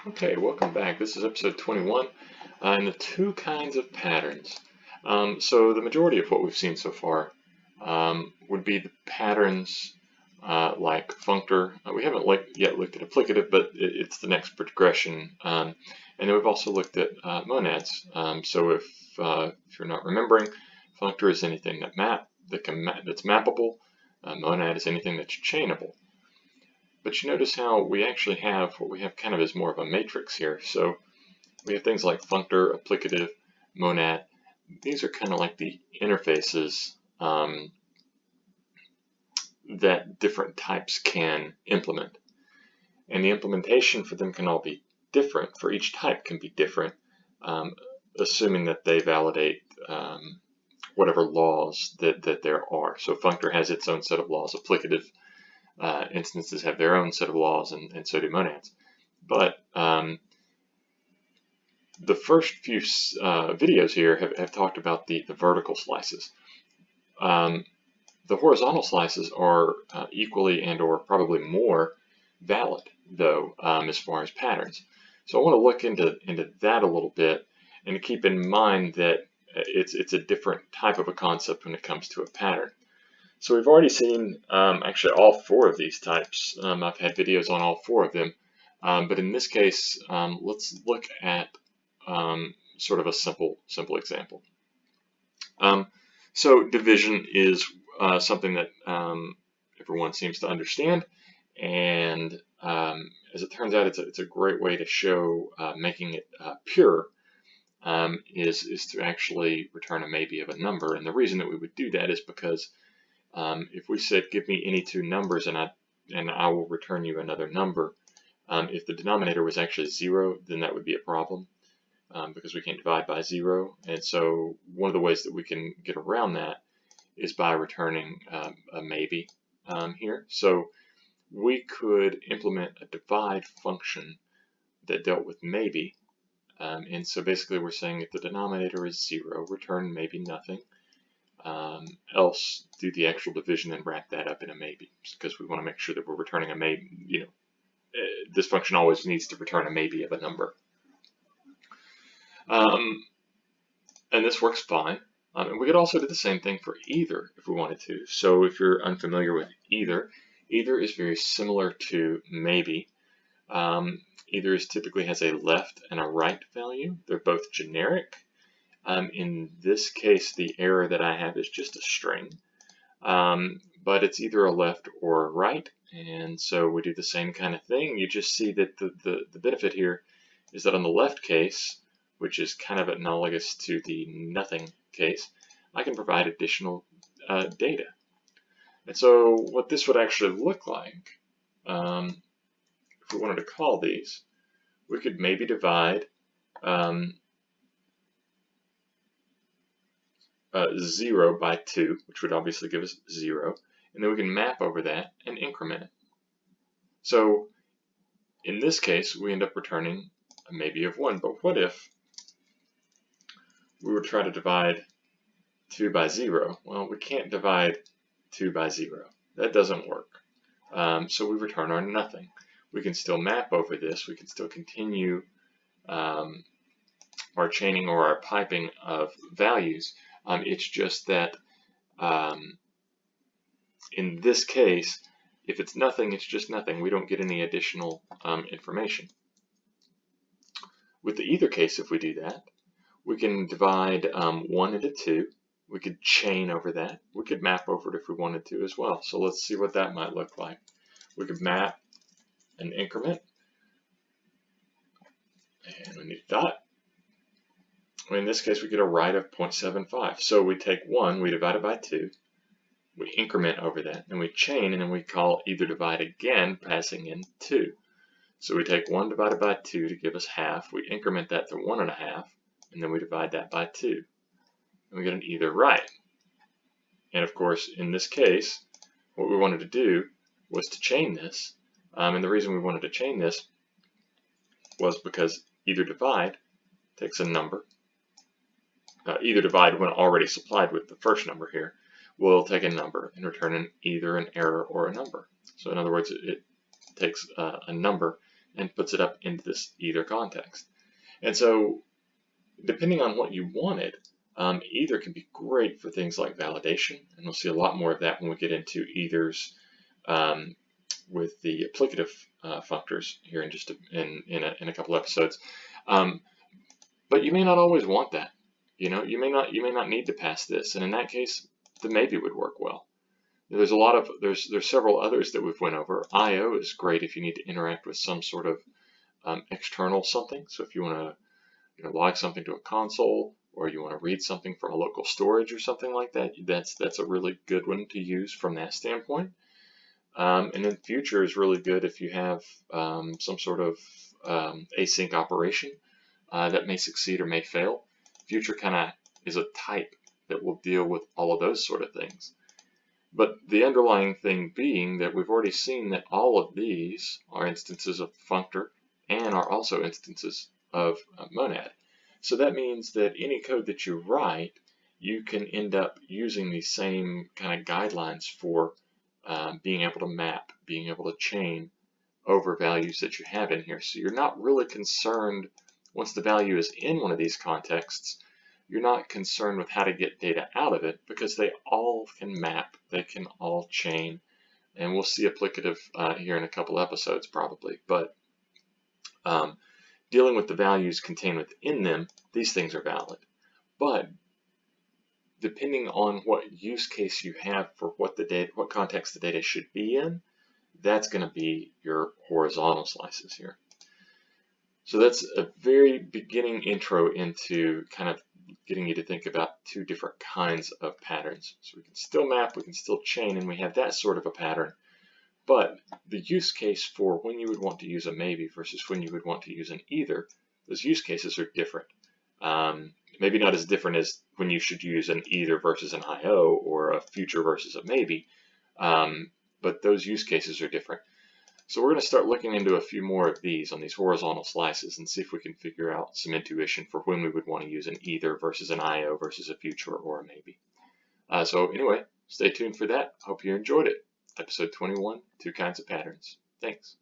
Okay, welcome back. This is episode 21, and the two kinds of patterns. So the majority of what we've seen so far would be the patterns like functor. We haven't yet looked at applicative, but it's the next progression. And then we've also looked at monads. So if you're not remembering, functor is anything that's mappable. Monad is anything that's chainable. But you notice how we actually have what we have kind of as more of a matrix here. So we have things like functor, applicative, monad. These are kind of like the interfaces that different types can implement. And the implementation for them can all be different. For each type can be different, assuming that they validate whatever laws that there are. So functor has its own set of laws. Applicative instances have their own set of laws, and so do monads. But the first few videos here have talked about the vertical slices. The horizontal slices are equally and or probably more valid, though, as far as patterns. So I want to look into that a little bit, and to keep in mind that it's a different type of a concept when it comes to a pattern. So we've already seen actually all four of these types. I've had videos on all four of them, but in this case, let's look at sort of a simple example. So division is something that everyone seems to understand, and as it turns out, it's a great way to show making it pure. Is to actually return a maybe of a number, and the reason that we would do that is because if we said give me any two numbers and I will return you another number, if the denominator was actually 0, then that would be a problem because we can't divide by 0. And so one of the ways that we can get around that is by returning a maybe here. So we could implement a divide function that dealt with maybe. And so basically we're saying if the denominator is 0, return maybe nothing. Else do the actual division and wrap that up in a maybe, because we want to make sure that we're returning a maybe. This function always needs to return a maybe of a number. And this works fine. And we could also do the same thing for either if we wanted to. So if you're unfamiliar with either is very similar to maybe. Either typically has a left and a right value. They're both generic. In this case, the error that I have is just a string, but it's either a left or a right, and so we do the same kind of thing. You just see that the benefit here is that on the left case, which is kind of analogous to the nothing case, I can provide additional data. And so what this would actually look like, if we wanted to call these, we could maybe divide 0 by 2, which would obviously give us 0, and then we can map over that and increment it. So in this case, we end up returning a maybe of 1, but what if we were to try to divide 2 by 0? Well, we can't divide 2 by 0. That doesn't work. So we return our nothing. We can still map over this. We can still continue our chaining or our piping of values. It's just that in this case, if it's nothing, it's just nothing. We don't get any additional information. With the either case, if we do that, we can divide 1 into 2. We could chain over that. We could map over it if we wanted to as well. So let's see what that might look like. We could map an increment, and we need a dot. In this case, we get a right of 0.75. So we take 1, we divide it by 2, we increment over that, and we chain, and then we call either divide again, passing in 2. So we take 1 divided by 2 to give us half. We increment that to 1.5, and then we divide that by 2. And we get an either right. And of course, in this case, what we wanted to do was to chain this. And the reason we wanted to chain this was because either divide takes a number. Either divide, when already supplied with the first number here, will take a number and return either an error or a number. So in other words, it takes a number and puts it up into this either context. And so depending on what you wanted, either can be great for things like validation, and we'll see a lot more of that when we get into ethers with the applicative functors here in just in a couple episodes. But you may not always want that. You may not need to pass this, and in that case, the maybe would work well. There's several others that we've went over. I/O is great if you need to interact with some sort of external something. So if you want to log something to a console, or you want to read something from a local storage or something like that, that's a really good one to use from that standpoint. And then future is really good if you have some sort of async operation that may succeed or may fail. Future kind of is a type that will deal with all of those sort of things. But the underlying thing being that we've already seen that all of these are instances of functor and are also instances of monad. So that means that any code that you write, you can end up using these same kind of guidelines for being able to map, being able to chain over values that you have in here. So you're not really concerned, once the value is in one of these contexts, you're not concerned with how to get data out of it, because they all can map, they can all chain, and we'll see applicative here in a couple episodes probably. But dealing with the values contained within them, these things are valid. But depending on what use case you have for what context the data should be in, that's going to be your horizontal slices here. So that's a very beginning intro into kind of getting you to think about two different kinds of patterns. So we can still map, we can still chain, and we have that sort of a pattern. But the use case for when you would want to use a maybe versus when you would want to use an either, those use cases are different. Maybe not as different as when you should use an either versus an I/O or a future versus a maybe, but those use cases are different. So we're going to start looking into a few more of these on these horizontal slices and see if we can figure out some intuition for when we would want to use an either versus an I/O versus a future or a maybe. So anyway, stay tuned for that. Hope you enjoyed it. Episode 21, Two Kinds of Patterns. Thanks.